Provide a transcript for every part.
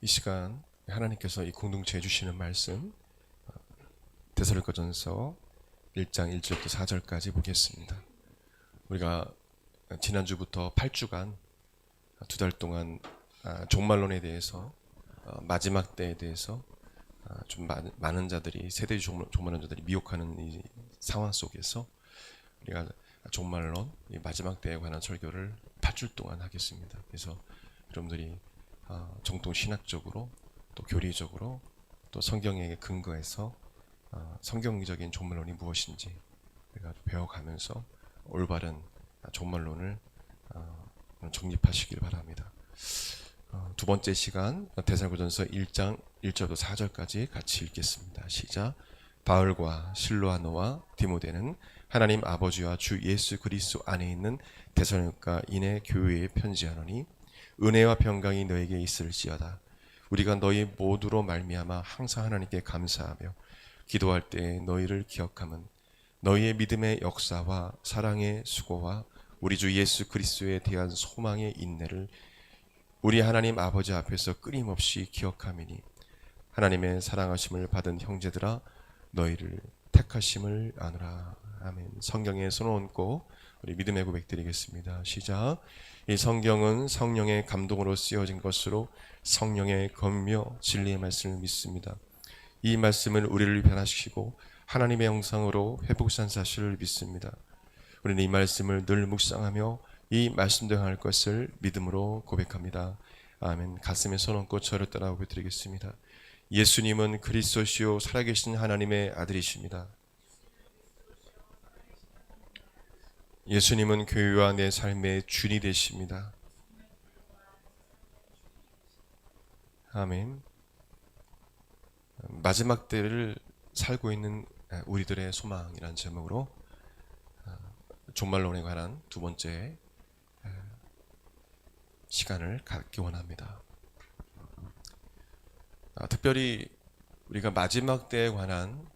이 시간 하나님께서 이 공동체에 주시는 말씀 데살로니가전서 1장 1절부터 4절까지 보겠습니다. 우리가 지난주부터 8주간 두 달 동안 종말론에 대해서 마지막 때에 대해서 좀 많은 자들이 세대주의 종말론자들이 미혹하는 이 상황 속에서 우리가 종말론 마지막 때에 관한 설교를 8주 동안 하겠습니다. 그래서 여러분들이 정통 신학적으로 또 교리적으로 또 성경에 근거해서 성경적인 종말론이 무엇인지 우리가 배워가면서 올바른 종말론을 정립하시길 바랍니다. 두 번째 시간 데살로니가전서 1장 1절부터 4절까지 같이 읽겠습니다. 시작. 바울과 실로아노와 디모데는 하나님 아버지와 주 예수 그리스도 안에 있는 데살로니가인의 교회에 편지하노니 은혜와 평강이 너에게 있을지어다. 우리가 너희 모두로 말미암아 항상 하나님께 감사하며 기도할 때 너희를 기억함은 너희의 믿음의 역사와 사랑의 수고와 우리 주 예수 그리스도에 대한 소망의 인내를 우리 하나님 아버지 앞에서 끊임없이 기억함이니 하나님의 사랑하심을 받은 형제들아 너희를 택하심을 아노라. 아멘. 성경에 손을 얹고 우리 믿음의 고백 드리겠습니다. 시작. 이 성경은 성령의 감동으로 쓰여진 것으로 성령의 검며 진리의 말씀을 믿습니다. 이 말씀은 우리를 변화시키고 하나님의 형상으로 회복한 사실을 믿습니다. 우리는 이 말씀을 늘 묵상하며 이 말씀대로 할 것을 믿음으로 고백합니다. 아멘. 가슴에 손 얹고 저를 따라 고백드리겠습니다. 예수님은 그리스도시요 살아계신 하나님의 아들이십니다. 예수님은 교회와 내 삶의 주인이 되십니다. 아멘. 마지막 때를 살고 있는 우리들의 소망이라는 제목으로 종말론에 관한 두 번째 시간을 갖기 원합니다. 특별히 우리가 마지막 때에 관한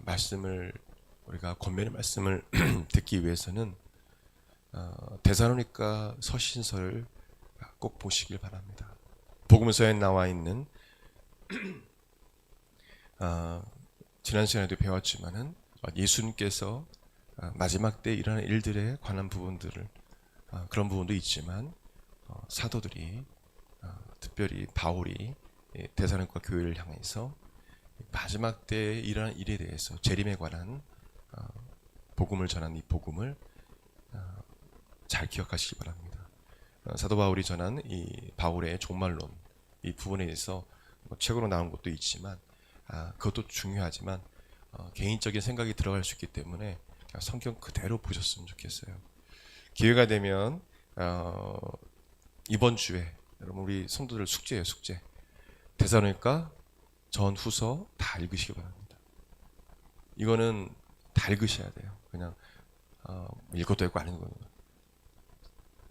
말씀을 우리가 권면의 말씀을 듣기 위해서는 데살로니가 서신서를 꼭 보시길 바랍니다. 복음서에 나와 있는 지난 시간에도 배웠지만은 예수님께서 마지막 때 일어날 일들에 관한 부분들을 그런 부분도 있지만 사도들이 특별히 바울이 데살로니가 교회를 향해서 마지막 때에 일어날 일에 대해서 재림에 관한 복음을 전한 이 복음을 잘 기억하시기 바랍니다. 사도 바울이 전한 이 바울의 종말론 이 부분에 대해서 책으로 나온 것도 있지만 그것도 중요하지만 개인적인 생각이 들어갈 수 있기 때문에 성경 그대로 보셨으면 좋겠어요. 기회가 되면 이번 주에 여러분 우리 성도들 숙제예요. 숙제. 데살로니가 전후서 다 읽으시기 바랍니다. 이거는 다 읽으셔야 돼요. 그냥 읽어도 되고 안 읽어도 되고.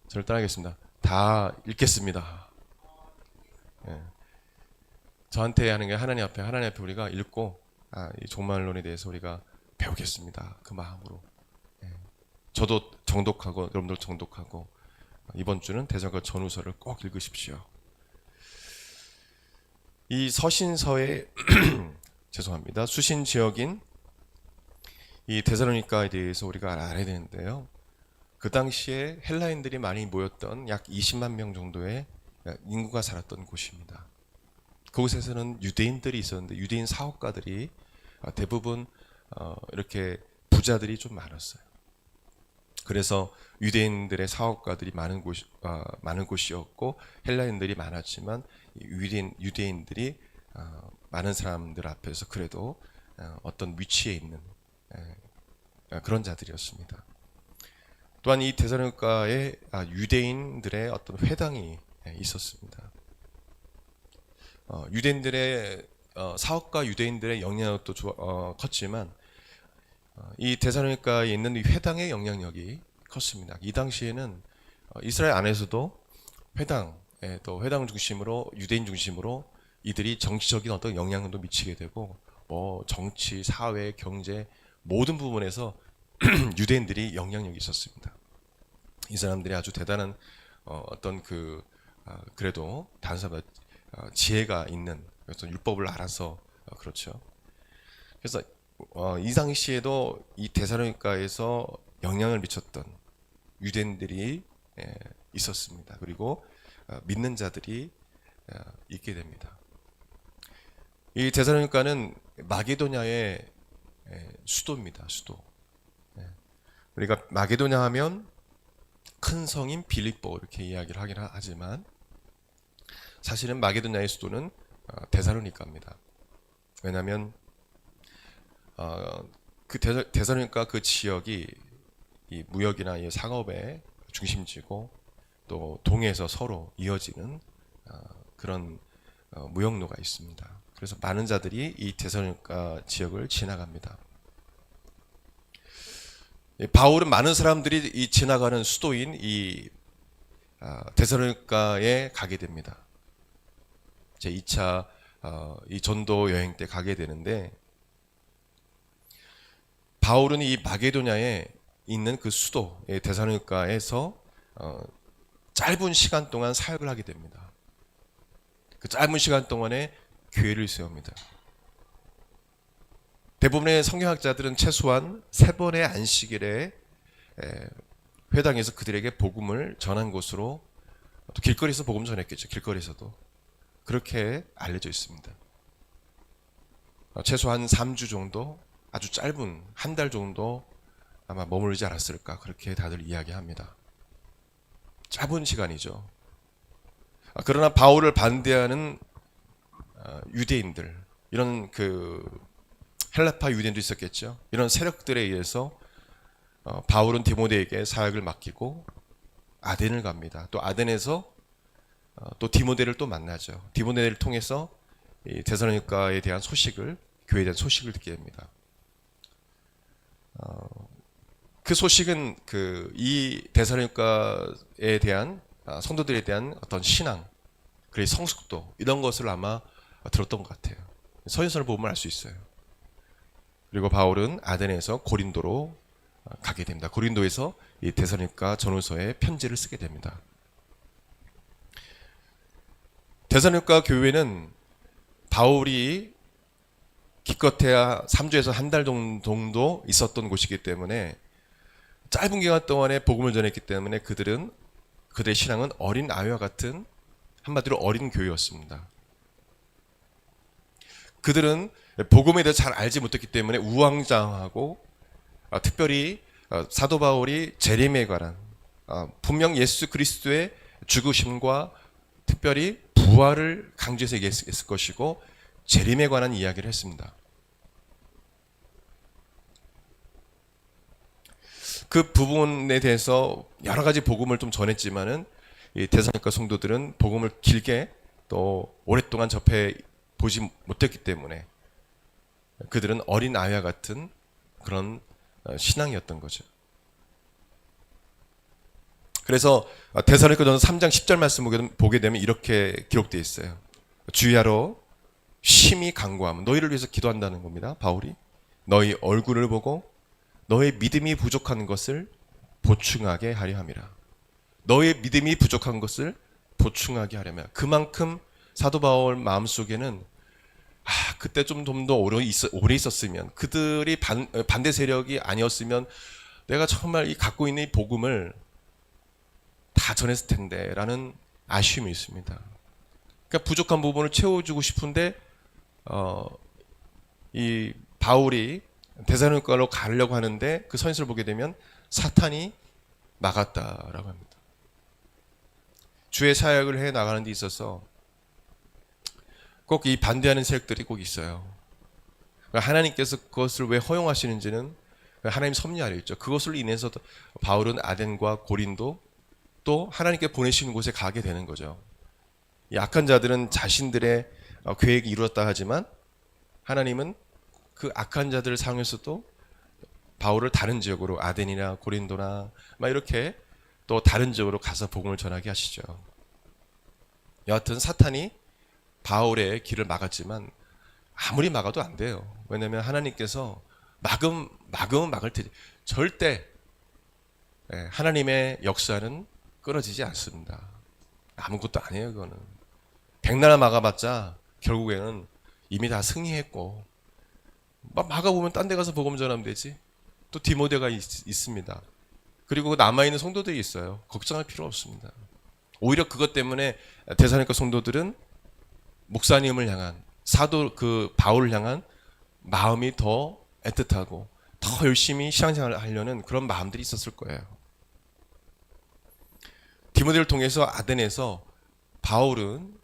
저를 따라하겠습니다. 다 읽겠습니다. 예. 저한테 하는 게 하나님 앞에 우리가 읽고 이 종말론에 대해서 우리가 배우겠습니다. 그 마음으로. 예. 저도 정독하고 여러분들 정독하고 이번 주는 데살로니가 전후서를 꼭 읽으십시오. 이 서신서의 죄송합니다. 수신 지역인 이 데살로니가에 대해서 우리가 알아야 되는데요. 그 당시에 헬라인들이 많이 모였던 약 20만 명 정도의 인구가 살았던 곳입니다. 그곳에서는 유대인들이 있었는데 유대인 사업가들이 대부분 이렇게 부자들이 좀 많았어요. 그래서 유대인들의 사업가들이 많은 곳이었고 헬라인들이 많았지만 유대인들이 많은 사람들 앞에서 그래도 어떤 위치에 있는 그런 자들이었습니다. 또한 이 데살로니가에 유대인들의 어떤 회당이 있었습니다. 유대인들의 사업가 유대인들의 영향력도 컸지만 이 데살로니가에 있는 이 회당의 영향력이 컸습니다. 이 당시에는 이스라엘 안에서도 또 회당 중심으로 유대인 중심으로 이들이 정치적인 어떤 영향력도 미치게 되고 정치, 사회, 경제 모든 부분에서 유대인들이 영향력이 있었습니다. 이 사람들이 아주 대단한 어떤 그래도 다른 사람 지혜가 있는 어떤 율법을 알아서 그렇죠. 그래서 이 당시에도 이 데살로니가에서 영향을 미쳤던 유대인들이 있었습니다. 그리고 믿는 자들이 있게 됩니다. 이 데살로니가는 마게도냐의 수도입니다. 수도. 우리가 마게도냐 하면 큰 성인 빌립보 이렇게 이야기를 하긴 하지만 사실은 마게도냐의 수도는 데살로니가입니다. 왜냐하면 그 데살로니가 그 지역이 이 무역이나 이 상업의 중심지고 또 동해에서 서로 이어지는 그런 무역로가 있습니다. 그래서 많은 자들이 이 데살로니가 지역을 지나갑니다. 바울은 많은 사람들이 이 지나가는 수도인 이 데살로니가에 가게 됩니다. 제 2차 이 전도 여행 때 가게 되는데 바울은 이 마게도냐에 있는 그 수도 데살로니가에서 짧은 시간 동안 사역을 하게 됩니다. 그 짧은 시간 동안에 교회를 세웁니다. 대부분의 성경학자들은 최소한 3번의 안식일에 회당에서 그들에게 복음을 전한 것으로, 또 길거리에서 복음 전했겠죠. 길거리에서도 그렇게 알려져 있습니다. 최소한 3주 정도, 아주 짧은 한 달 정도 아마 머물지 않았을까, 그렇게 다들 이야기합니다. 짧은 시간이죠. 그러나 바울을 반대하는 유대인들, 이런 그 헬라파 유대인도 있었겠죠. 이런 세력들에 의해서 바울은 디모데에게 사역을 맡기고 아덴을 갑니다. 또 아덴에서 또 디모데를 또 만나죠. 디모데를 통해서 이 데살로니가에 대한 소식을, 교회에 대한 소식을 듣게 됩니다. 그 소식은 이 데살로니가에 대한 성도들에 대한 어떤 신앙, 그리고 성숙도, 이런 것을 아마 들었던 것 같아요. 서신서를 보면 알 수 있어요. 그리고 바울은 아덴에서 고린도로 가게 됩니다. 고린도에서 이 데살로니가 전후서에 편지를 쓰게 됩니다. 데살로니가 교회는 바울이 기껏해야 3주에서 한 달 정도 있었던 곳이기 때문에 짧은 기간 동안에 복음을 전했기 때문에 그들의 신앙은 어린 아이와 같은, 한마디로 어린 교회였습니다. 그들은 복음에 대해 잘 알지 못했기 때문에 우왕좌왕하고, 특별히 사도 바울이 재림에 관한, 분명 예수 그리스도의 죽으심과 특별히 부활을 강조해서 얘기했을 것이고 재림에 관한 이야기를 했습니다. 그 부분에 대해서 여러 가지 복음을 좀 전했지만은 이 데살로니가 성도들은 복음을 길게 또 오랫동안 접해 보지 못했기 때문에 그들은 어린 아이와 같은 그런 신앙이었던 거죠. 그래서 데살로니가전서 3장 10절 말씀 보게 되면 이렇게 기록되어 있어요. 주야로 심히 간구하면, 너희를 위해서 기도한다는 겁니다. 바울이 너희 얼굴을 보고 너의 믿음이 부족한 것을 보충하게 하려 함이라. 너의 믿음이 부족한 것을 보충하게 하려면, 그만큼 사도 바울 마음속에는 그때 좀 더 오래 있었으면, 그들이 반대 세력이 아니었으면 내가 정말 이 갖고 있는 이 복음을 다 전했을 텐데 라는 아쉬움이 있습니다. 그러니까 부족한 부분을 채워주고 싶은데 이 바울이 데살로니가로 가려고 하는데 그 서신서를 보게 되면 사탄이 막았다라고 합니다. 주의 사역을 해 나가는 데 있어서 꼭 이 반대하는 세력들이 꼭 있어요. 하나님께서 그것을 왜 허용하시는지는 하나님 섭리 아래 있죠. 그것을 인해서 바울은 아덴과 고린도, 또 하나님께 보내시는 곳에 가게 되는 거죠. 이 악한 자들은 자신들의 계획이 이루었다 하지만 하나님은 그 악한 자들을 사용해서도 바울을 다른 지역으로, 아덴이나 고린도나 막 이렇게 또 다른 지역으로 가서 복음을 전하게 하시죠. 여하튼 사탄이 바울의 길을 막았지만 아무리 막아도 안 돼요. 왜냐하면 하나님께서 막으면 막을 테지 절대 하나님의 역사는 끊어지지 않습니다. 아무것도 아니에요. 그거는 백날 막아봤자 결국에는 이미 다 승리했고, 막아보면 딴 데 가서 복음 전하면 되지. 또 디모데가 있습니다. 그리고 남아있는 성도들이 있어요. 걱정할 필요 없습니다. 오히려 그것 때문에 데살로니가 성도들은 목사님을 향한, 사도 그 바울을 향한 마음이 더 애틋하고 더 열심히 신앙생활을 하려는 그런 마음들이 있었을 거예요. 디모데를 통해서 아덴에서 바울은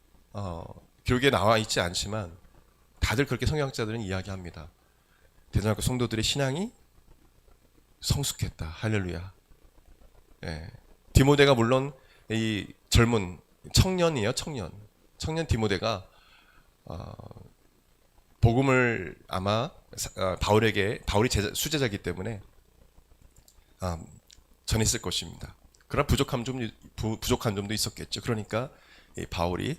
기록에 나와 있지 않지만 다들 그렇게 성경학자들은 이야기합니다. 데살로니가 성도들의 신앙이 성숙했다. 할렐루야. 예. 디모데가 물론 이 젊은 청년이에요. 청년 디모데가 복음을 아마 바울이 수제자이기 때문에 전했을 것입니다. 그러나 부족한 점도 있었겠죠. 그러니까 이 바울이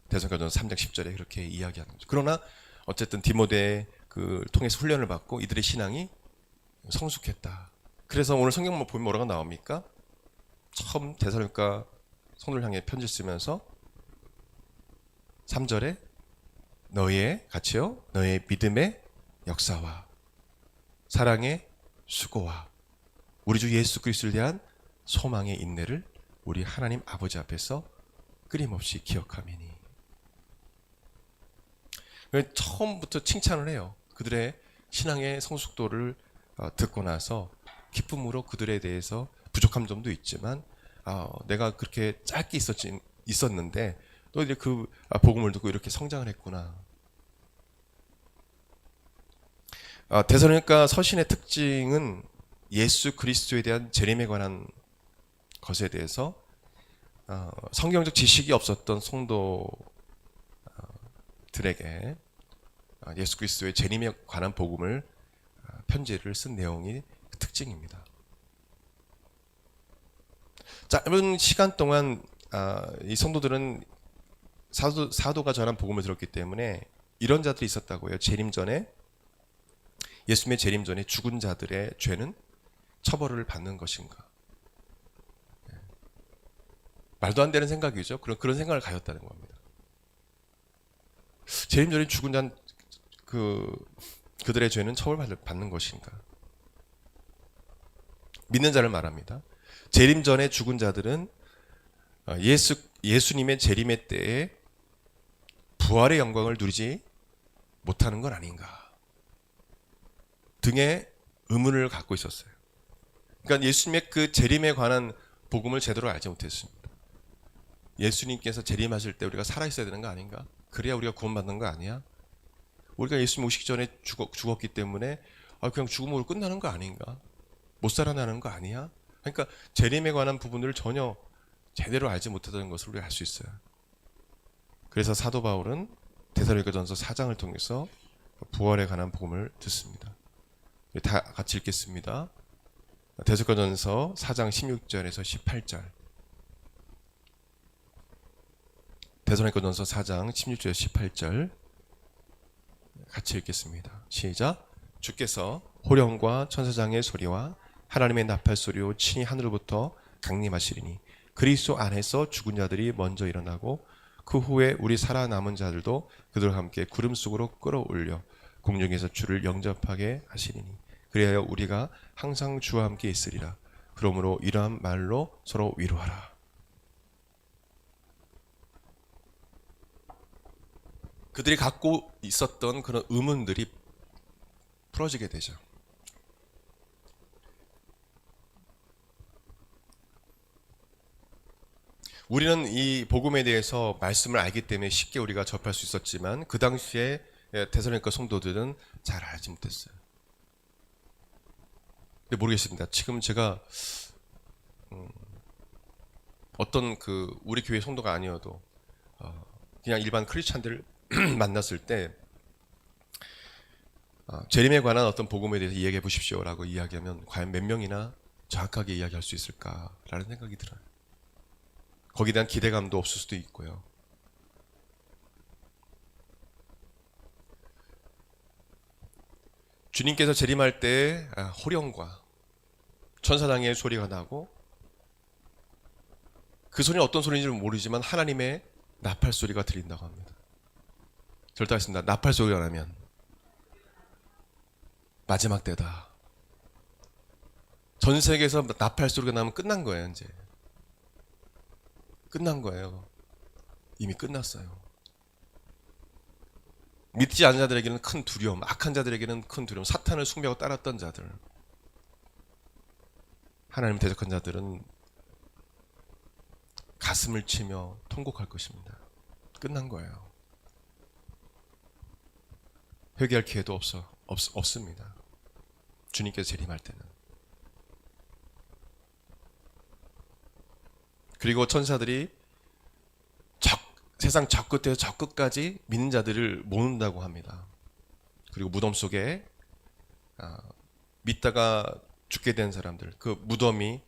데살로니가전서 3장 10절에 그렇게 이야기하는 거죠. 그러나 어쨌든 디모데를 통해서 훈련을 받고 이들의 신앙이 성숙했다. 그래서 오늘 성경만 보면 뭐라고 나옵니까? 처음 데살로니가 성도를 향해 편지를 쓰면서 3절에 너의 믿음의 역사와 사랑의 수고와 우리 주 예수 그리스도를 대한 소망의 인내를 우리 하나님 아버지 앞에서 끊임없이 기억하미니. 처음부터 칭찬을 해요. 그들의 신앙의 성숙도를 듣고 나서 기쁨으로 그들에 대해서 부족한 점도 있지만 내가 그렇게 짧게 있었는데 너희들이 그 복음을 듣고 이렇게 성장을 했구나. 데살로니가 서신의 특징은 예수 그리스도에 대한 재림에 관한 것에 대해서 성경적 지식이 없었던 성도들에게 예수 그리스도의 재림에 관한 복음을 편지를 쓴 내용이 특징입니다. 짧은 시간 동안 이 성도들은 사도가 전한 복음을 들었기 때문에 이런 자들이 있었다고요. 예수님의 재림 전에 죽은 자들의 죄는 처벌을 받는 것인가? 말도 안 되는 생각이죠. 그런 생각을 가졌다는 겁니다. 재림 전에 죽은 자 그들의 죄는 처벌받는 것인가? 믿는 자를 말합니다. 재림 전에 죽은 자들은 예수님의 재림의 때에 부활의 영광을 누리지 못하는 건 아닌가 등의 의문을 갖고 있었어요. 그러니까 예수님의 그 재림에 관한 복음을 제대로 알지 못했습니다. 예수님께서 재림하실 때 우리가 살아있어야 되는 거 아닌가? 그래야 우리가 구원받는 거 아니야? 우리가 예수님 오시기 전에 죽었기 때문에 그냥 죽음으로 끝나는 거 아닌가? 못 살아나는 거 아니야? 그러니까 재림에 관한 부분들을 전혀 제대로 알지 못하다는 것을 우리가 알 수 있어요. 그래서 사도 바울은 데살로니가전서 4장을 통해서 부활에 관한 복음을 듣습니다. 다 같이 읽겠습니다. 데살로니가전서 4장 16절에서 18절. 데살로니가전서 4장 16절에서 18절 같이 읽겠습니다. 시작. 주께서 호령과 천사장의 소리와 하나님의 나팔 소리로 친히 하늘로부터 강림하시리니 그리스도 안에서 죽은 자들이 먼저 일어나고 그 후에 우리 살아남은 자들도 그들과 함께 구름 속으로 끌어올려 공중에서 주를 영접하게 하시리니 그리하여 우리가 항상 주와 함께 있으리라. 그러므로 이러한 말로 서로 위로하라. 그들이 갖고 있었던 그런 의문들이 풀어지게 되죠. 우리는 이 복음에 대해서 말씀을 알기 때문에 쉽게 우리가 접할 수 있었지만 그 당시에 데살로니가 성도들은 잘 알지 못했어요. 근데 모르겠습니다. 지금 제가 어떤 우리 교회 성도가 아니어도 그냥 일반 크리스찬들 만났을 때 재림에 관한 어떤 복음에 대해서 이야기해 보십시오라고 이야기하면 과연 몇 명이나 정확하게 이야기할 수 있을까라는 생각이 들어요. 거기에 대한 기대감도 없을 수도 있고요. 주님께서 재림할 때 호령과 천사장의 소리가 나고 그 소리는 어떤 소리인지 모르지만 하나님의 나팔 소리가 들린다고 합니다. 절대 하겠습니다. 나팔 소리가 나면 마지막 때다. 전 세계에서 나팔 소리가 나면 끝난 거예요. 이제 끝난 거예요. 이미 끝났어요. 믿지 않는 자들에게는 큰 두려움, 악한 자들에게는 큰 두려움, 사탄을 숭배하고 따랐던 자들, 하나님 대적한 자들은 가슴을 치며 통곡할 것입니다. 끝난 거예요. 회개할 기회도 없습니다. 주님께서 재림할 때는. 그리고 천사들이 세상 저 끝에서 저 끝까지 믿는 자들을 모은다고 합니다. 그리고 무덤 속에 믿다가 죽게 된 사람들, 그 무덤이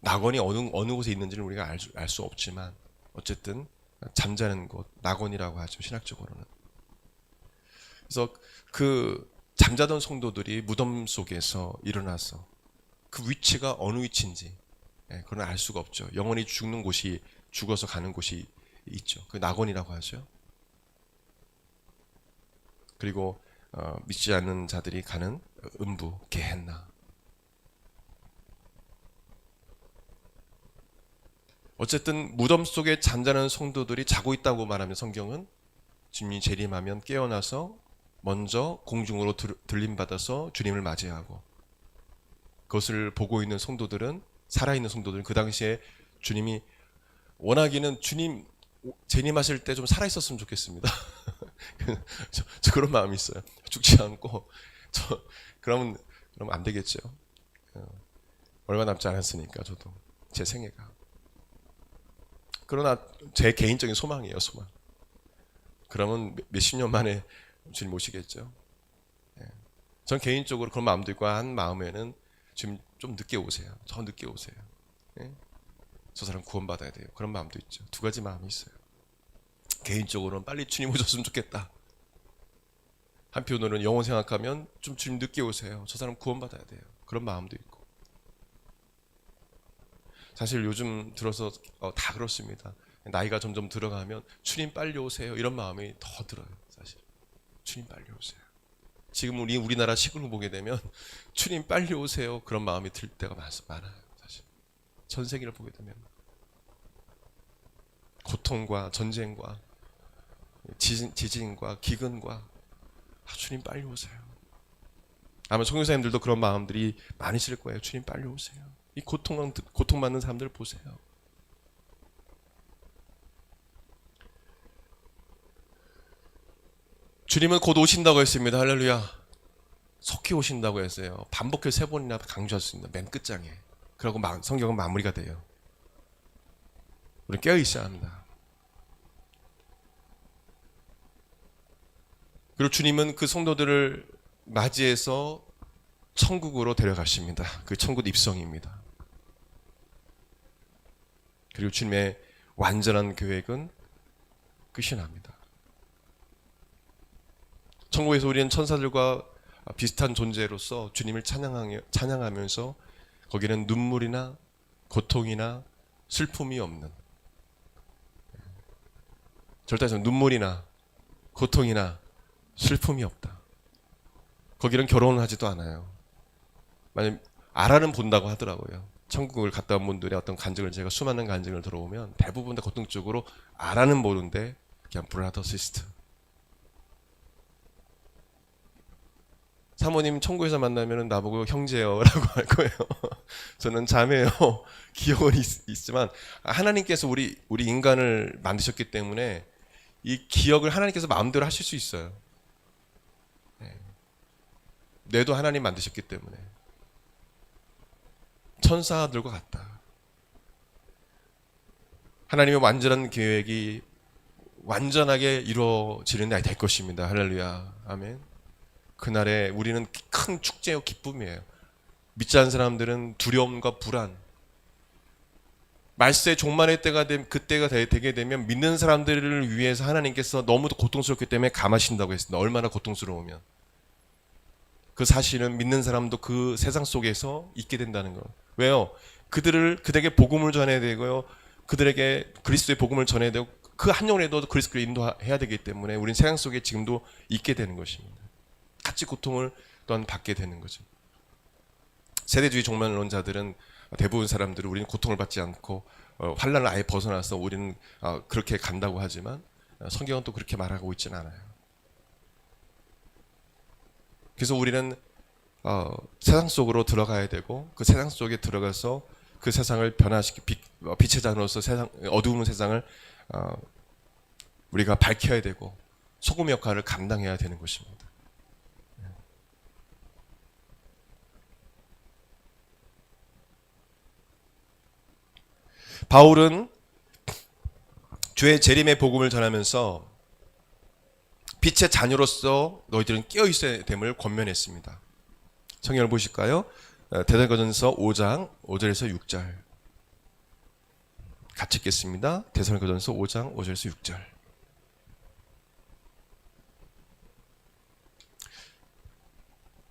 낙원이 어느 곳에 있는지는 우리가 알 수 없지만 어쨌든 잠자는 곳, 낙원이라고 하죠, 신학적으로는. 그래서 그 잠자던 성도들이 무덤 속에서 일어나서 그 위치가 어느 위치인지 그건 알 수가 없죠. 영원히 죽는 곳이, 죽어서 가는 곳이 있죠. 그 낙원이라고 하죠. 그리고 믿지 않는 자들이 가는 음부, 게헨나. 어쨌든 무덤 속에 잠자는 성도들이 자고 있다고 말하면 성경은 주님이 재림하면 깨어나서 먼저 공중으로 들림받아서 주님을 맞이하고, 그것을 보고 있는 성도들은, 살아있는 성도들은 그 당시에 주님이, 원하기는 주님 재림하실 때 좀 살아있었으면 좋겠습니다. 저 그런 마음이 있어요. 죽지 않고 그러면 안 되겠죠. 얼마 남지 않았으니까 저도 제 생애가. 그러나 제 개인적인 소망이에요, 소망. 그러면 몇십 년 만에 주님 오시겠죠. 전 개인적으로 그런 마음도 있고, 한 마음에는 지금 좀 늦게 오세요. 저 늦게 오세요. 저 사람 구원받아야 돼요. 그런 마음도 있죠. 두 가지 마음이 있어요. 개인적으로는 빨리 주님 오셨으면 좋겠다. 한편으로는 영혼 생각하면 좀 주님 늦게 오세요. 저 사람 구원받아야 돼요. 그런 마음도 있고. 사실 요즘 들어서 다 그렇습니다. 나이가 점점 들어가면 주님 빨리 오세요, 이런 마음이 더 들어요. 사실 주님 빨리 오세요. 지금 우리나라 시국을 보게 되면 주님 빨리 오세요, 그런 마음이 들 때가 많아요. 사실 전 세계를 보게 되면 고통과 전쟁과 지진과 기근과 주님 빨리 오세요. 아마 선교사님들도 그런 마음들이 많으실 거예요. 주님 빨리 오세요. 이 고통받는 사람들 보세요. 주님은 곧 오신다고 했습니다. 할렐루야. 속히 오신다고 했어요. 반복해서 3번이나 강조했습니다. 맨 끝장에. 그러고 성경은 마무리가 돼요. 우리는 깨어 있어야 합니다. 그리고 주님은 그 성도들을 맞이해서 천국으로 데려가십니다. 그 천국 입성입니다. 그리고 주님의 완전한 계획은 끝이 납니다. 천국에서 우리는 천사들과 비슷한 존재로서 주님을 찬양하면서 거기는 눈물이나 고통이나 슬픔이 없는, 절대적으로 눈물이나 고통이나 슬픔이 없다. 거기는 결혼을 하지도 않아요. 만약 아라는 본다고 하더라고요. 천국을 갔다 온 분들의 어떤 간증을, 제가 수많은 간증을 들어오면 대부분 다 고통적으로 아라는 보는데 그냥 브라더 시스터. 사모님 천국에서 만나면 나보고 형제요 라고 할 거예요. 저는 자매요. 기억은 있지만 하나님께서 우리 인간을 만드셨기 때문에 이 기억을 하나님께서 마음대로 하실 수 있어요. 뇌도 하나님 만드셨기 때문에. 천사들과 같다. 하나님의 완전한 계획이 완전하게 이루어지는 날이 될 것입니다. 할렐루야. 아멘. 그날에 우리는 큰 축제요, 기쁨이에요. 믿지 않는 사람들은 두려움과 불안, 말세의 종말의 때가 그때가 되게 되면 믿는 사람들을 위해서 하나님께서 너무도 고통스럽기 때문에 감하신다고 했습니다. 얼마나 고통스러우면. 그 사실은 믿는 사람도 그 세상 속에서 있게 된다는 거. 왜요? 그들에게 복음을 전해야 되고요. 그들에게 그리스도의 복음을 전해야 되고 그 한 영혼에도 그리스도를 인도해야 되기 때문에 우리는 세상 속에 지금도 있게 되는 것입니다. 같이 고통을 또한 받게 되는 거죠. 세대주의 종말론자들은 대부분 사람들은 우리는 고통을 받지 않고 환난을 아예 벗어나서 우리는 그렇게 간다고 하지만 성경은 또 그렇게 말하고 있지는 않아요. 그래서 우리는 세상 속으로 들어가야 되고 그 세상 속에 들어가서 그 세상을 변화시키 빛의 잔으로서 어두운 세상을 우리가 밝혀야 되고 소금 역할을 감당해야 되는 것입니다. 바울은 주의 재림의 복음을 전하면서 빛의 자녀로서 너희들은 깨어 있어야 됨을 권면했습니다. 성경을 보실까요? 데살로니가전서 5장 5절에서 6절 같이 읽겠습니다. 데살로니가전서 5장 5절에서 6절.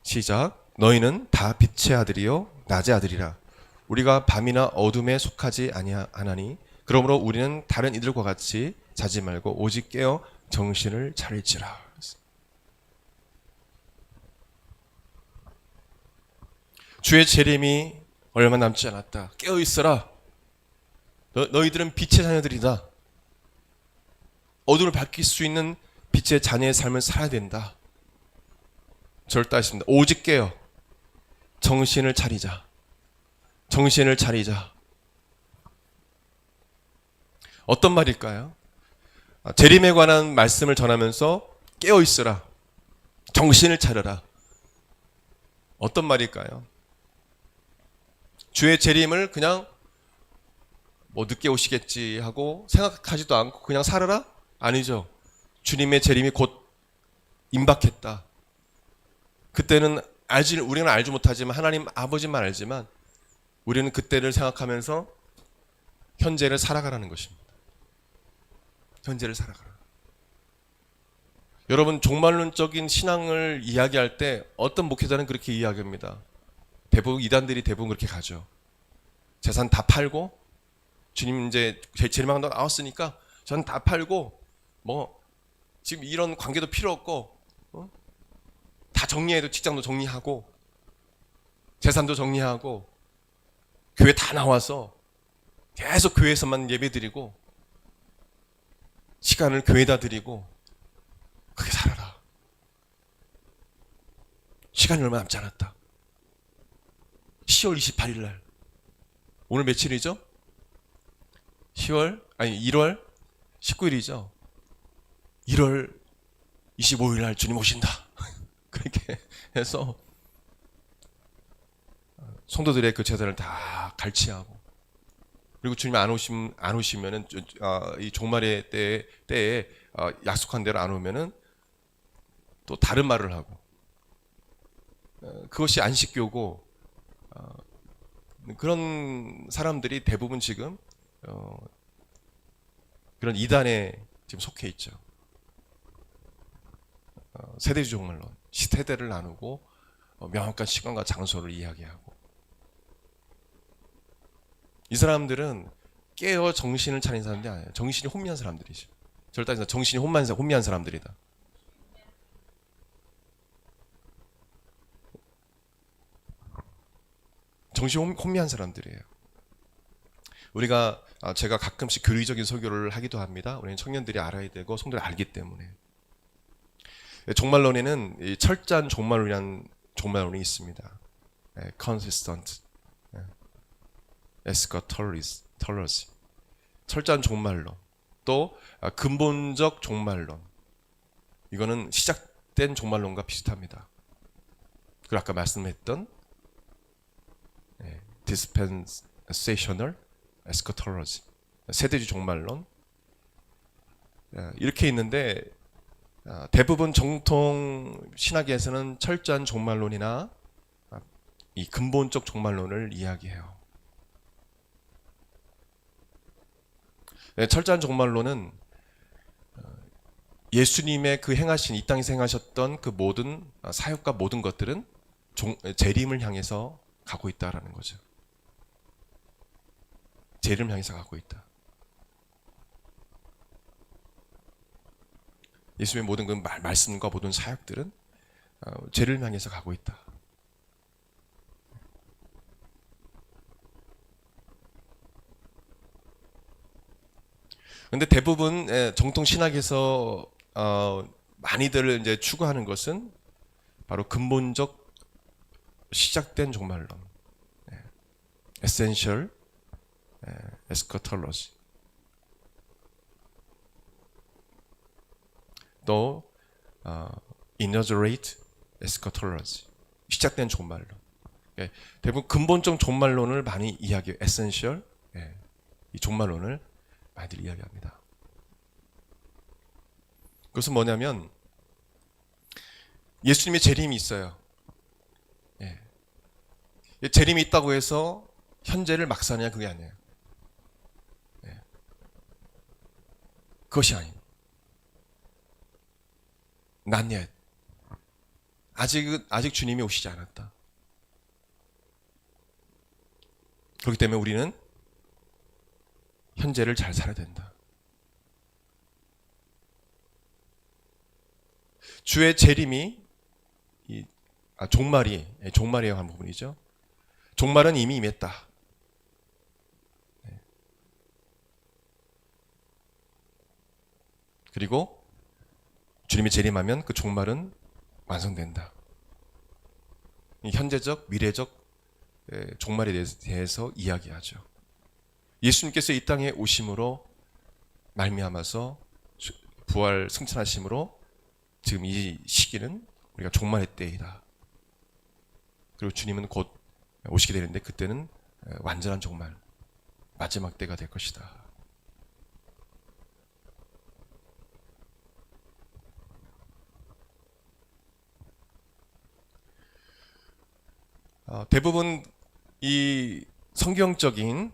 시작. 너희는 다 빛의 아들이요 낮의 아들이라. 우리가 밤이나 어둠에 속하지 아니하나니 그러므로 우리는 다른 이들과 같이 자지 말고 오직 깨어 정신을 차릴지라. 주의 재림이 얼마 남지 않았다. 깨어 있어라. 너희들은 빛의 자녀들이다. 어둠을 밝힐 수 있는 빛의 자녀의 삶을 살아야 된다. 절대하십니다. 오직 깨어 정신을 차리자. 정신을 차리자. 어떤 말일까요? 재림에 관한 말씀을 전하면서 깨어 있으라. 정신을 차려라. 어떤 말일까요? 주의 재림을 그냥 늦게 오시겠지 하고 생각하지도 않고 그냥 살아라? 아니죠. 주님의 재림이 곧 임박했다. 그때는 우리는 알지 못하지만 하나님 아버지만 알지만 우리는 그때를 생각하면서 현재를 살아가라는 것입니다. 현재를 살아가라. 여러분, 종말론적인 신앙을 이야기할 때 어떤 목회자는 그렇게 이야기합니다. 이단들이 대부분 그렇게 가죠. 재산 다 팔고 주님 이제 재림한다고 나왔으니까 전 다 팔고 지금 이런 관계도 필요 없고 다 정리해도 직장도 정리하고 재산도 정리하고 교회 다 나와서 계속 교회에서만 예배드리고 시간을 교회에다 드리고 그렇게 살아라. 시간이 얼마 남지 않았다. 10월 28일 날 오늘 며칠이죠? 1월 19일이죠. 1월 25일 날 주님 오신다. 그렇게 해서 성도들의 그 제사를 다 갈취하고 그리고 주님 안 오시면은 이 종말의 때에 약속한 대로 안 오면은 또 다른 말을 하고 그것이 안식교고 그런 사람들이 대부분 지금 그런 이단에 지금 속해 있죠. 세대주의 종말론, 시대를 나누고 명확한 시간과 장소를 이야기하고 이 사람들은 깨어 정신을 차린 사람들이 아니에요. 정신이 혼미한 사람들이죠. 절대 정신이 혼미한 사람들이다. 정신이 혼미한 사람들이에요. 제가 가끔씩 교리적인 설교를 하기도 합니다. 우리는 청년들이 알아야 되고 성도들이 알기 때문에. 종말론에는 이 철저한 종말론이라는 종말론이 있습니다. consistent eschatology, 철저한 종말론, 또 근본적 종말론. 이거는 시작된 종말론과 비슷합니다. 그리고 아까 말씀했던 dispensational eschatology, 세대주의 종말론. 이렇게 있는데 대부분 정통 신학에서는 철저한 종말론이나 이 근본적 종말론을 이야기해요. 철저한 종말론은 예수님의 그 이 땅에서 행하셨던 그 모든 사역과 모든 것들은 재림을 향해서 가고 있다라는 거죠. 재림을 향해서 가고 있다. 예수님의 모든 그 말씀과 모든 사역들은 죄를 향해서 가고 있다. 근데 대부분 정통 신학에서 많이들 이제 추구하는 것은 바로 근본적 시작된 종말론, essential eschatology, 또 inaugurate eschatology, 시작된 종말론. 대부분 근본적 종말론을 많이 이야기해요. essential, 이 종말론을 많이들 이야기합니다. 그것은 뭐냐면 예수님의 재림이 있어요. 재림이 있다고 해서 현재를 막 사냐, 그게 아니에요. 그것이 아닙니다. Not yet. 아직 주님이 오시지 않았다. 그렇기 때문에 우리는 현재를 잘 살아야 된다. 주의 재림이 종말이에요 한 부분이죠. 종말은 이미 임했다. 그리고 주님이 재림하면 그 종말은 완성된다. 현재적, 미래적 종말에 대해서 이야기하죠. 예수님께서 이 땅에 오심으로 말미암아서 부활 승천하심으로 지금 이 시기는 우리가 종말의 때이다. 그리고 주님은 곧 오시게 되는데 그때는 완전한 종말, 마지막 때가 될 것이다. 대부분 이 성경적인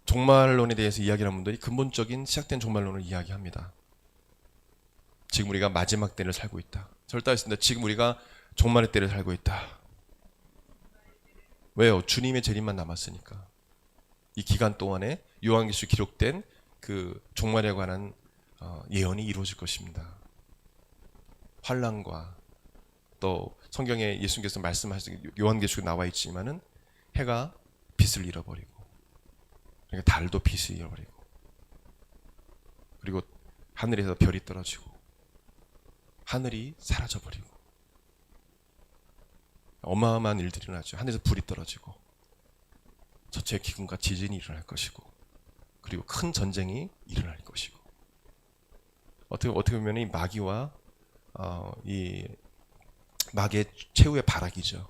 종말론에 대해서 이야기하는 분들이 근본적인 시작된 종말론을 이야기합니다. 지금 우리가 마지막 때를 살고 있다. 절대했습니다. 지금 우리가 종말의 때를 살고 있다. 왜요? 주님의 재림만 남았으니까. 이 기간 동안에 요한계시록 기록된 그 종말에 관한 예언이 이루어질 것입니다. 환난과 또 성경에 예수님께서 말씀하신 요한계시록에 나와 있지만은 해가 빛을 잃어버리고, 그러니까 달도 빛을 잃어버리고, 그리고 하늘에서 별이 떨어지고, 하늘이 사라져버리고, 어마어마한 일들이 일어나죠. 하늘에서 불이 떨어지고, 저체 기근과 지진이 일어날 것이고, 그리고 큰 전쟁이 일어날 것이고, 어떻게 보면 이 마귀와 이 마귀의 최후의 발악이죠.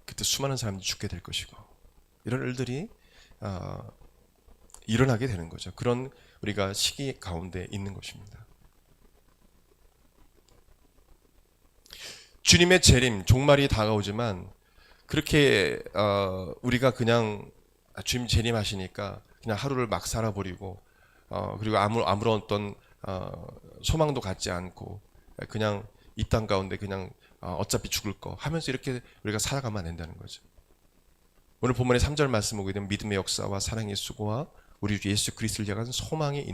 그때 수많은 사람들이 죽게 될 것이고, 이런 일들이 일어나게 되는 거죠. 그런 우리가 시기 가운데 있는 것입니다. 주님의 재림, 종말이 다가오지만 그렇게 우리가 그냥 주님 재림하시니까 그냥 하루를 막 살아버리고 그리고 아무런 어떤 소망도 갖지 않고 그냥 이 땅 가운데 그냥 어차피 죽을 거 하면서 이렇게 우리가 살아가면 안 된다는 거죠. 오늘 본문의 3절 말씀 보게 되면 믿음의 역사와 사랑의 수고와 우리 주 예수 그리스도를 향한 소망의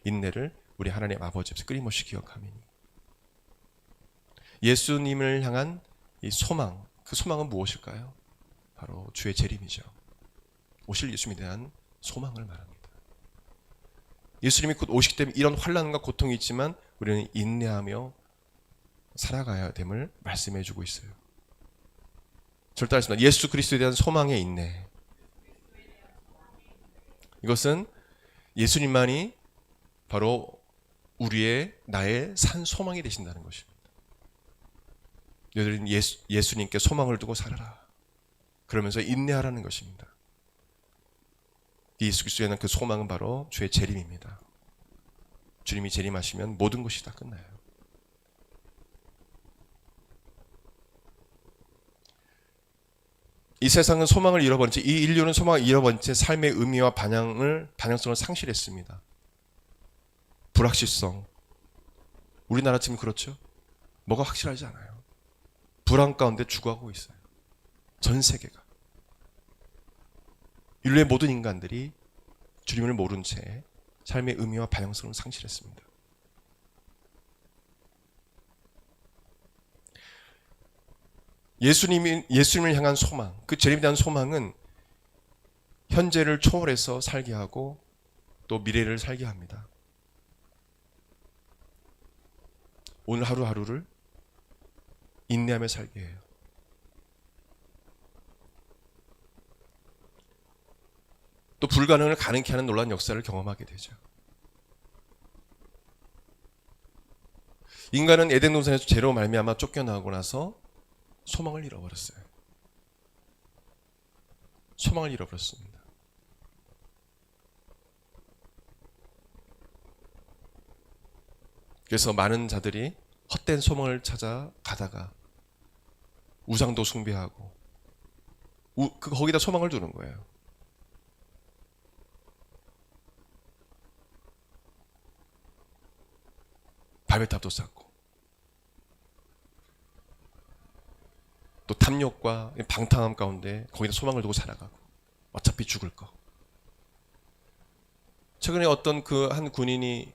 인내를 우리 하나님 아버지 앞에서 끊임없이 기억하미니. 예수님을 향한 이 소망, 그 소망은 무엇일까요? 바로 주의 재림이죠. 오실 예수님에 대한 소망을 말합니다. 예수님이 곧 오시기 때문에 이런 환난과 고통이 있지만 우리는 인내하며 살아가야 됨을 말씀해 주고 있어요. 절대 알겠습니다. 예수 그리스도에 대한 소망의 인내. 이것은 예수님만이 바로 나의 산 소망이 되신다는 것입니다. 너희들은 예수님께 소망을 두고 살아라. 그러면서 인내하라는 것입니다. 예수 그리스도에 대한 그 소망은 바로 주의 재림입니다. 주님이 재림하시면 모든 것이 다 끝나요. 이 세상은 소망을 잃어버린 채, 이 인류는 소망을 잃어버린 채 삶의 의미와 방향성을 상실했습니다. 불확실성. 우리나라 지금 그렇죠? 뭐가 확실하지 않아요. 불안 가운데 죽어가고 있어요. 전 세계가. 인류의 모든 인간들이 주님을 모른 채 삶의 의미와 방향성을 상실했습니다. 예수님을 향한 소망, 그 재림에 대한 소망은 현재를 초월해서 살게 하고 또 미래를 살게 합니다. 오늘 하루하루를 인내하며 살게 해요. 또 불가능을 가능케 하는 놀라운 역사를 경험하게 되죠. 인간은 에덴 동산에서 죄로 말미암아 쫓겨나고 나서 소망을 잃어버렸어요. 소망을 잃어버렸습니다. 그래서 많은 자들이 헛된 소망을 찾아 가다가 우상도 숭배하고 거기다 소망을 두는 거예요. 바벨탑도 쌓고 또 탐욕과 방탕함 가운데 거기다 소망을 두고 살아가고 어차피 죽을 거. 최근에 어떤 그 한 군인이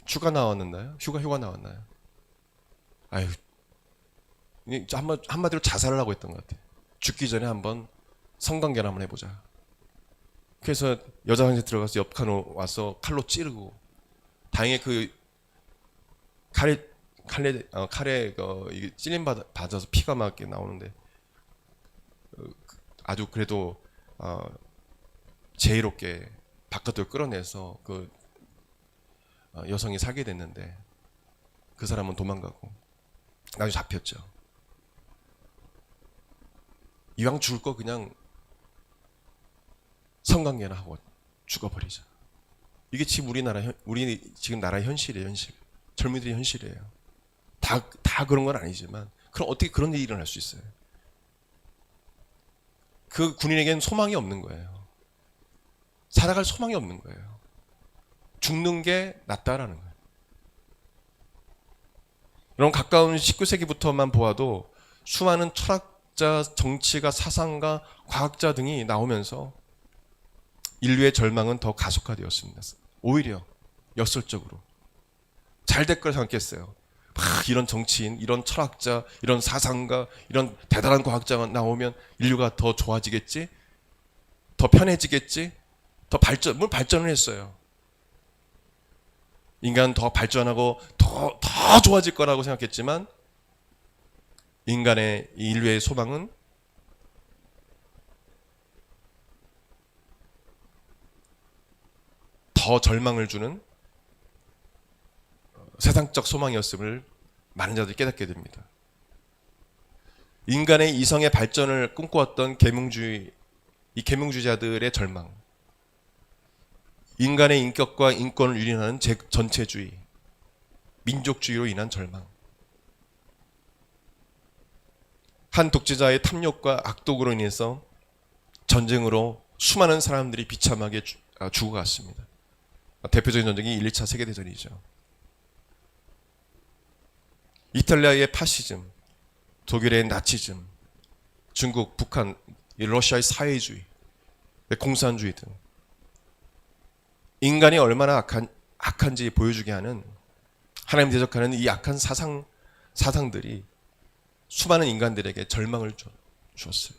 휴가 나왔나요? 휴가 나왔나요? 아유, 한마디로 자살을 하고 있던 것 같아요. 죽기 전에 한번 성관계를 한번 해보자. 그래서 여자 화장실 들어가서 옆 칸으로 와서 칼로 찌르고, 다행히 그 칼에 이게 찔림 받아서 피가 막 이렇게 나오는데 아주 그래도 제의롭게 바깥으로 끌어내서 그 여성이 살게 됐는데 그 사람은 도망가고 나중에 잡혔죠. 이왕 죽을 거 그냥 성관계나 하고 죽어버리자. 이게 지금 우리 지금 나라의 현실이에요, 현실. 젊은이들의 현실이에요. 다 그런 건 아니지만, 그럼 어떻게 그런 일이 일어날 수 있어요? 그 군인에게는 소망이 없는 거예요. 살아갈 소망이 없는 거예요. 죽는 게 낫다라는 거예요. 여러분, 가까운 19세기부터만 보아도 수많은 철학자, 정치가, 사상가, 과학자 등이 나오면서 인류의 절망은 더 가속화되었습니다. 오히려 역설적으로 잘 될 거라 생각했어요. 이런 정치인, 이런 철학자, 이런 사상가, 이런 대단한 과학자가 나오면 인류가 더 좋아지겠지, 더 편해지겠지, 물론 발전을 했어요. 인간은 더 발전하고 더 좋아질 거라고 생각했지만 인류의 소망은 더 절망을 주는 세상적 소망이었음을 많은 자들이 깨닫게 됩니다. 인간의 이성의 발전을 꿈꿔왔던 이 계몽주의자들의 절망, 인간의 인격과 인권을 유린하는 전체주의, 민족주의로 인한 절망, 한 독재자의 탐욕과 악독으로 인해서 전쟁으로 수많은 사람들이 비참하게 죽어갔습니다. 대표적인 전쟁이 1, 2차 세계대전이죠. 이탈리아의 파시즘, 독일의 나치즘, 중국, 북한, 러시아의 사회주의, 공산주의 등 인간이 얼마나 악한지 보여주게 하는, 하나님 대적하는 이 악한 사상들이 수많은 인간들에게 절망을 주었어요.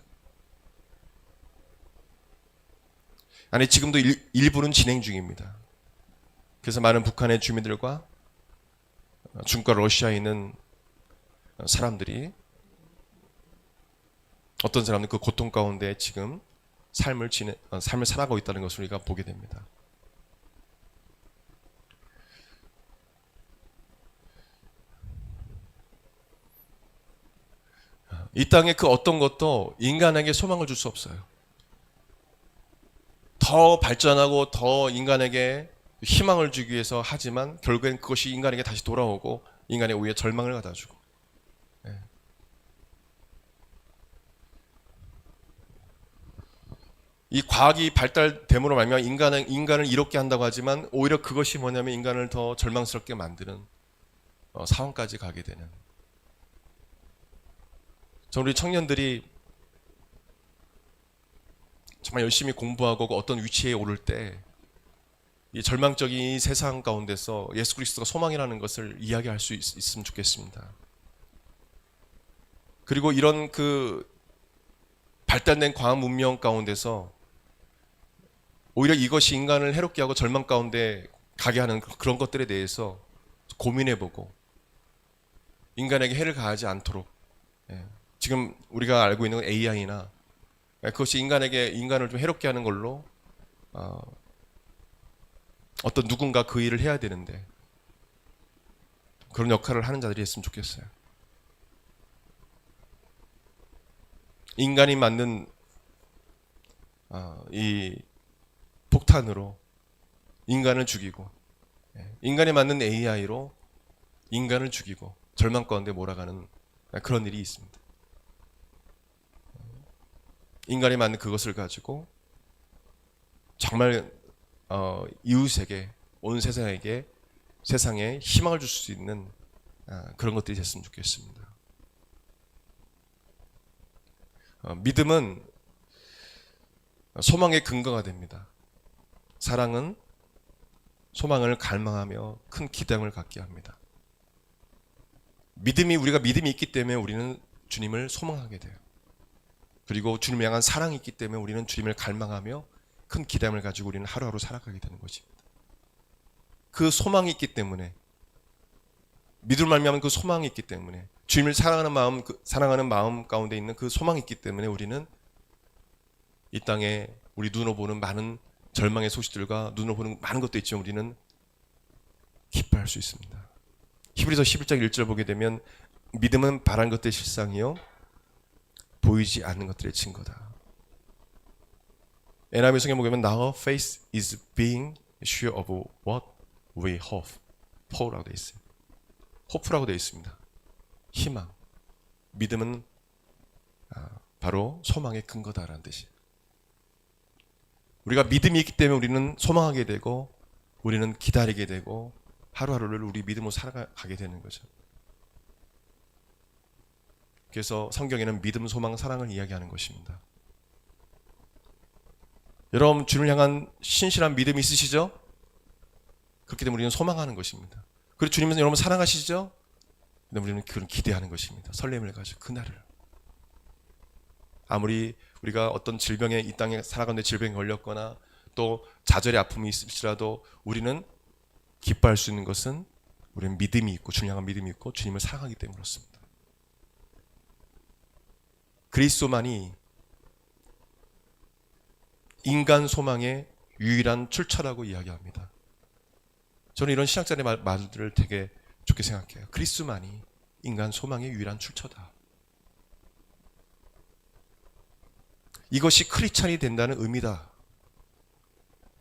아니, 지금도 일부는 진행 중입니다. 그래서 많은 북한의 주민들과 중국과 러시아에 있는 사람들이, 어떤 사람은 그 고통 가운데 지금 삶을 살아가고 있다는 것을 우리가 보게 됩니다. 이 땅의 그 어떤 것도 인간에게 소망을 줄 수 없어요. 더 발전하고 더 인간에게 희망을 주기 위해서 하지만 결국엔 그것이 인간에게 다시 돌아오고 인간의 오히려 절망을 가져주고. 이 과학이 발달됨으로 말미암아 인간을 이롭게 한다고 하지만 오히려 그것이 뭐냐면 인간을 더 절망스럽게 만드는 상황까지 가게 되는. 우리 청년들이 정말 열심히 공부하고 어떤 위치에 오를 때 이 절망적인 이 세상 가운데서 예수 그리스도가 소망이라는 것을 이야기할 수 있으면 좋겠습니다. 그리고 이런 그 발달된 과학 문명 가운데서 오히려 이것이 인간을 해롭게 하고 절망 가운데 가게 하는 그런 것들에 대해서 고민해보고 인간에게 해를 가하지 않도록, 지금 우리가 알고 있는 AI나 그것이 인간을 좀 해롭게 하는 걸로 어떤 누군가 그 일을 해야 되는데 그런 역할을 하는 자들이 했으면 좋겠어요. 인간이 만든 이 폭탄으로 인간을 죽이고, 인간이 만든 AI로 인간을 죽이고 절망 가운데 몰아가는 그런 일이 있습니다. 인간이 만든 그것을 가지고 정말 이웃에게, 온 세상에 희망을 줄 수 있는 그런 것들이 됐으면 좋겠습니다. 믿음은 소망의 근거가 됩니다. 사랑은 소망을 갈망하며 큰 기대감을 갖게 합니다. 우리가 믿음이 있기 때문에 우리는 주님을 소망하게 돼요. 그리고 주님을 향한 사랑이 있기 때문에 우리는 주님을 갈망하며 큰 기대감을 가지고 우리는 하루하루 살아가게 되는 것입니다. 그 소망이 있기 때문에, 믿음을 말미암은 그 소망이 있기 때문에, 주님을 사랑하는 마음 가운데 있는 그 소망이 있기 때문에 우리는 이 땅에 우리 눈으로 보는 많은 절망의 소식들과 눈으로 보는 많은 것도 있지만 우리는 기뻐할 수 있습니다. 히브리서 11장 1절 보게 되면 믿음은 바란 것들의 실상이요 보이지 않는 것들의 증거다. NIV 성경 보게 되면 Now faith is being sure of what we hope. hope라고 되어 있어요. hope라고 되어 있습니다. 희망. 믿음은 바로 소망의 근거다라는 뜻이에요. 우리가 믿음이 있기 때문에 우리는 소망하게 되고 우리는 기다리게 되고 하루하루를 우리 믿음으로 살아가게 되는 거죠. 그래서 성경에는 믿음, 소망, 사랑을 이야기하는 것입니다. 여러분 주님을 향한 신실한 믿음이 있으시죠? 그렇기 때문에 우리는 소망하는 것입니다. 그리고 주님은 여러분 사랑하시죠? 우리는 그런 기대하는 것입니다. 설렘을 가지고 그날을. 아무리 우리가 어떤 질병에 이 땅에 살아가는데 질병에 걸렸거나 또 좌절의 아픔이 있을지라도 우리는 기뻐할 수 있는 것은 우리는 믿음이 있고 주님 향한 믿음이 있고 주님을 사랑하기 때문에 그렇습니다. 그리스도만이 인간 소망의 유일한 출처라고 이야기합니다. 저는 이런 신학자의 말들을 되게 좋게 생각해요. 그리스도만이 인간 소망의 유일한 출처다. 이것이 크리스찬이 된다는 의미다.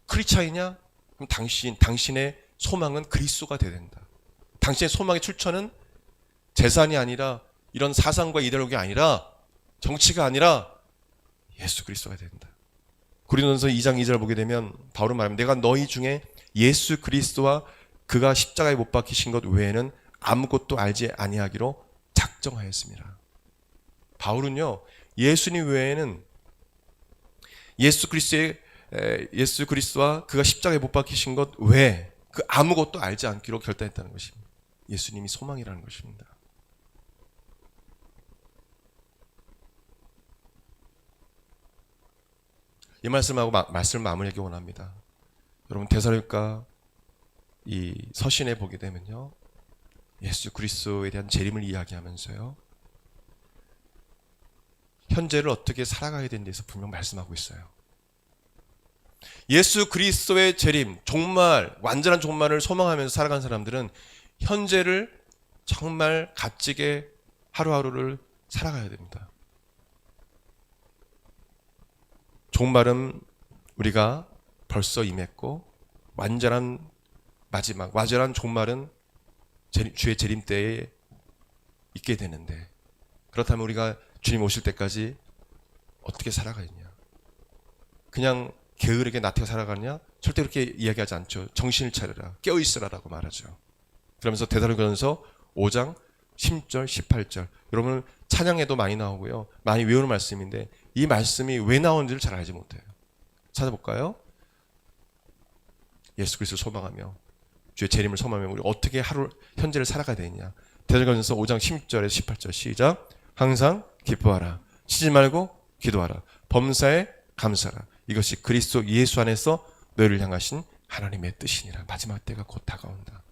크리스찬이냐? 그럼 당신의 소망은 그리스도가 돼야 된다. 당신의 소망의 출처는 재산이 아니라 이런 사상과 이데올로기가 아니라 정치가 아니라 예수 그리스도가 된다. 고린도전서 2장 2절 보게 되면 바울은 말합니다. 내가 너희 중에 예수 그리스도와 그가 십자가에 못 박히신 것 외에는 아무것도 알지 아니하기로 작정하였습니다. 바울은요, 예수님 외에는 예수 그리스도와 그가 십자가에 못 박히신 것 외에 그 아무것도 알지 않기로 결단했다는 것입니다. 예수님이 소망이라는 것입니다. 이 말씀을 마무리하기 원합니다. 여러분 데살로니가 이 서신에 보게 되면요, 예수 그리스도에 대한 재림을 이야기하면서요, 현재를 어떻게 살아가야 되는 데서 분명 말씀하고 있어요. 예수 그리스도의 재림, 종말, 완전한 종말을 소망하면서 살아가는 사람들은 현재를 정말 값지게 하루하루를 살아가야 됩니다. 종말은 우리가 벌써 임했고 완전한 종말은 주의 재림 때에 있게 되는데, 그렇다면 우리가 주님 오실 때까지 어떻게 살아가느냐? 그냥 게으르게 나태가 살아가느냐? 절대 그렇게 이야기하지 않죠. 정신을 차려라, 깨어있으라라고 말하죠. 그러면서 데살로니가전서 5장 10절 18절, 여러분 찬양에도 많이 나오고요, 많이 외우는 말씀인데 이 말씀이 왜 나오는지를 잘 알지 못해요. 찾아볼까요? 예수 그리스도를 소망하며 주의 재림을 소망하며 우리 어떻게 하루 현재를 살아가야 되느냐. 데살로니가전서 5장 16절에서 18절 시작. 항상 기뻐하라. 쉬지 말고 기도하라. 범사에 감사하라. 이것이 그리스도 예수 안에서 너희를 향하신 하나님의 뜻이니라. 마지막 때가 곧 다가온다.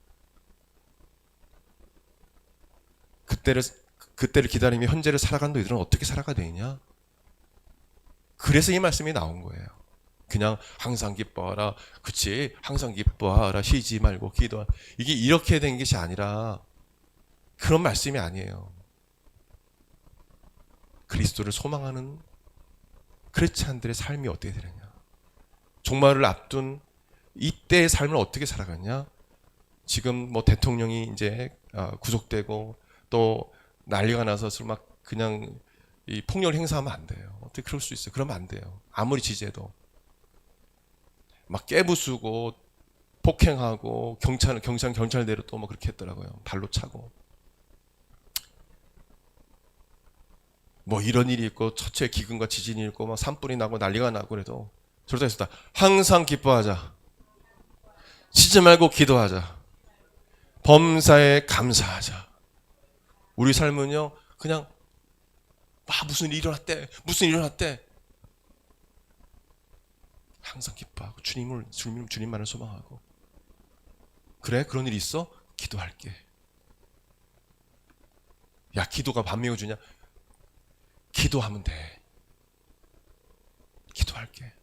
그때를 기다리며 현재를 살아가는 너희들은 어떻게 살아가야 되느냐. 그래서 이 말씀이 나온 거예요. 그냥 항상 기뻐하라. 그치? 항상 기뻐하라. 쉬지 말고 기도하라. 이게 이렇게 된 것이 아니라 그런 말씀이 아니에요. 그리스도를 소망하는 크리스찬들의 삶이 어떻게 되느냐. 종말을 앞둔 이때의 삶을 어떻게 살아가냐. 지금 뭐 대통령이 이제 구속되고 또 난리가 나서 막 그냥 이 폭력을 행사하면 안 돼요. 어떻게 그럴 수 있어요? 그러면 안 돼요. 아무리 지지해도 막 깨부수고 폭행하고 경찰 내려 또 뭐 그렇게 했더라고요. 발로 차고 뭐 이런 일이 있고 처처에 기근과 지진이 있고 막 산불이 나고 난리가 나고 그래도 저러다 있었다. 항상 기뻐하자. 쉬지 말고 기도하자. 범사에 감사하자. 우리 삶은요 그냥 무슨 일이 일어났대 항상 기뻐하고 주님만을 소망하고 그래? 그런 일이 있어? 기도할게. 야 기도가 밥 메워주냐? 기도하면 돼. 기도할게.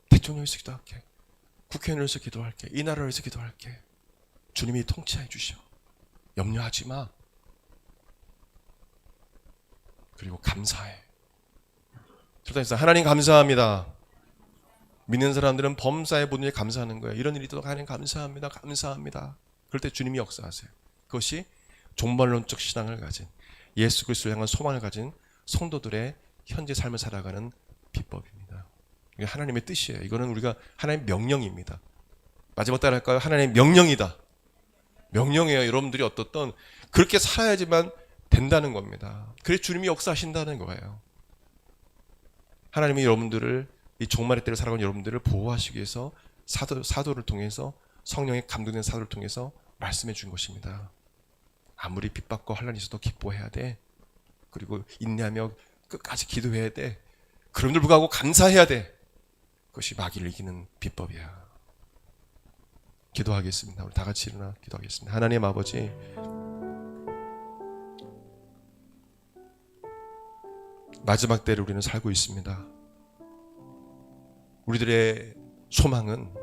대통령에서 기도할게. 국회의원에서 기도할게. 이 나라를 위해서 기도할게. 주님이 통치해 주셔. 염려하지 마. 그리고 감사해. 하나님 감사합니다. 믿는 사람들은 범사에 모든 일에 감사하는 거예요. 이런 일이 있어도 하나님 감사합니다. 감사합니다. 그럴 때 주님이 역사하세요. 그것이 종말론적 신앙을 가진 예수 그리스도를 향한 소망을 가진 성도들의 현재 삶을 살아가는 비법입니다. 이게 하나님의 뜻이에요. 이거는 우리가 하나님의 명령입니다. 마지막 따라할까요? 하나님의 명령이다. 명령이에요. 여러분들이 어떻든 그렇게 살아야지만 된다는 겁니다. 그래서 주님이 역사하신다는 거예요. 하나님이 여러분들을 이 종말의 때를 살아가는 여러분들을 보호하시기 위해서 사도를 통해서 성령의 감동된 사도를 통해서 말씀해 준 것입니다. 아무리 핍박과 환난이 있어도 기뻐해야 돼. 그리고 인내하며 끝까지 기도해야 돼. 그럼에도 불구하고 감사해야 돼. 그것이 마귀를 이기는 비법이야. 기도하겠습니다. 우리 다 같이 일어나 기도하겠습니다. 하나님 아버지, 마지막 때를 우리는 살고 있습니다. 우리들의 소망은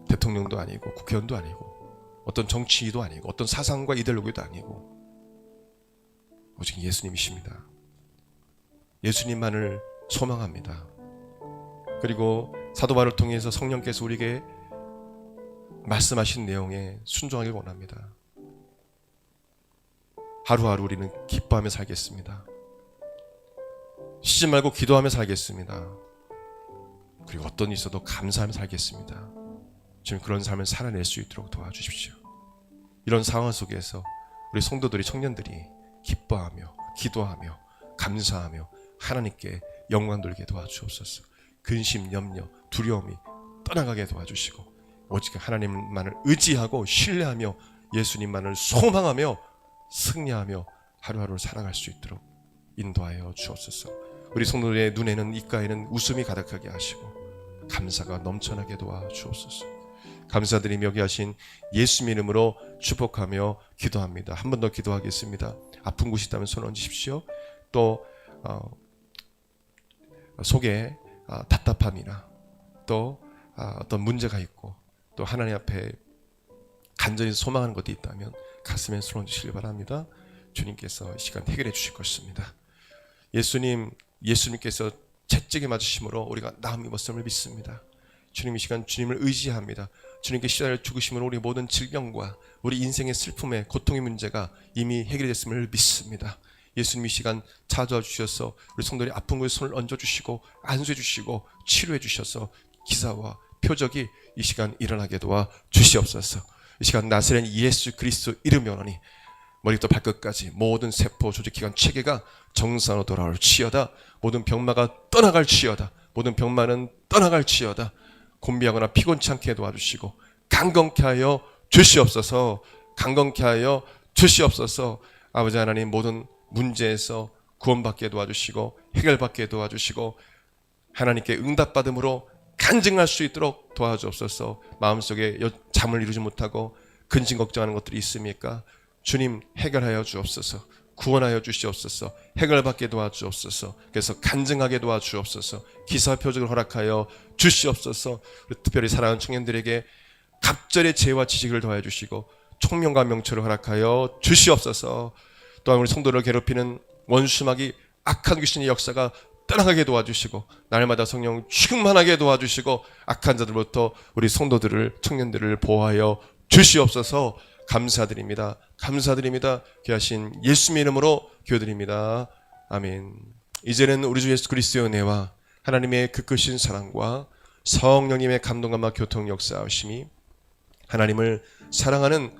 대통령도 아니고 국회의원도 아니고 어떤 정치인도 아니고 어떤 사상과 이데올로기도 아니고 오직 예수님이십니다. 예수님만을 소망합니다. 그리고 사도 바울을 통해서 성령께서 우리에게 말씀하신 내용에 순종하길 원합니다. 하루하루 우리는 기뻐하며 살겠습니다. 쉬지 말고 기도하며 살겠습니다. 그리고 어떤 일이 있어도 감사하며 살겠습니다. 지금 그런 삶을 살아낼 수 있도록 도와주십시오. 이런 상황 속에서 우리 성도들이 청년들이 기뻐하며 기도하며 감사하며 하나님께 영광 돌게 도와주옵소서. 근심, 염려, 두려움이 떠나가게 도와주시고 오직 하나님만을 의지하고 신뢰하며 예수님만을 소망하며 승리하며 하루하루 살아갈 수 있도록 인도하여 주옵소서. 우리 성도들의 눈에는 입가에는 웃음이 가득하게 하시고 감사가 넘쳐나게 도와주옵소서. 감사드리며 여기 하신 예수님 이름으로 축복하며 기도합니다. 한 번 더 기도하겠습니다. 아픈 곳이 있다면 손 얹으십시오. 또 속에 답답함이나 또 어떤 문제가 있고 또 하나님 앞에 간절히 소망하는 것이 있다면 가슴에 손 얹으시길 바랍니다. 주님께서 이 시간 해결해 주실 것입니다. 예수님께서 채찍에 맞으심으로 우리가 나음 입었음을 믿습니다. 주님 이 시간 주님을 의지합니다. 주님께 십자가를 죽으심으로 우리 모든 질병과 우리 인생의 슬픔의 고통의 문제가 이미 해결됐음을 믿습니다. 예수님 이 시간 찾아와 주셔서 우리 성도들이 아픈 곳에 손을 얹어주시고 안수해 주시고 치료해 주셔서 기사와 표적이 이 시간 일어나게 도와 주시옵소서. 이 시간 나사렛 예수 그리스도 이름으로 하노니 머리부터 발끝까지 모든 세포, 조직, 기관, 체계가 정상으로 돌아올지어다. 모든 병마가 떠나갈지어다. 모든 병마는 떠나갈지어다. 곤비하거나 피곤치 않게 도와주시고 강건케 하여 주시옵소서. 강건케 하여 주시옵소서. 아버지 하나님, 모든 문제에서 구원받게 도와주시고 해결받게 도와주시고 하나님께 응답받음으로 간증할 수 있도록 도와주옵소서. 마음속에 잠을 이루지 못하고 근심 걱정하는 것들이 있습니까? 주님, 해결하여 주옵소서. 구원하여 주시옵소서. 해결받게 도와주옵소서. 그래서 간증하게 도와주옵소서. 기사표적을 허락하여 주시옵소서. 특별히 사랑하는 청년들에게 갑절의 지혜와 지식을 더해 주시고 총명과 명철을 허락하여 주시옵소서. 또한 우리 성도를 괴롭히는 원수마귀 악한 귀신의 역사가 떠나가게 도와주시고 날마다 성령 충만하게 도와주시고 악한 자들로부터 우리 성도들을, 청년들을 보호하여 주시옵소서. 감사드립니다. 감사드립니다. 귀하신 예수님의 이름으로 기도드립니다. 아멘. 이제는 우리 주 예수 그리스도의 은혜와 하나님의 그 크신 사랑과 성령님의 감동감과 교통 역사하심이 하나님을 사랑하는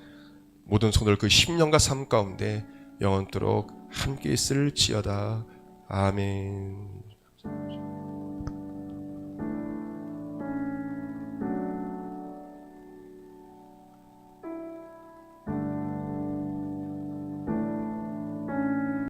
모든 성도들 그 10년과 삶 가운데 영원토록 함께 있을지어다. 아멘.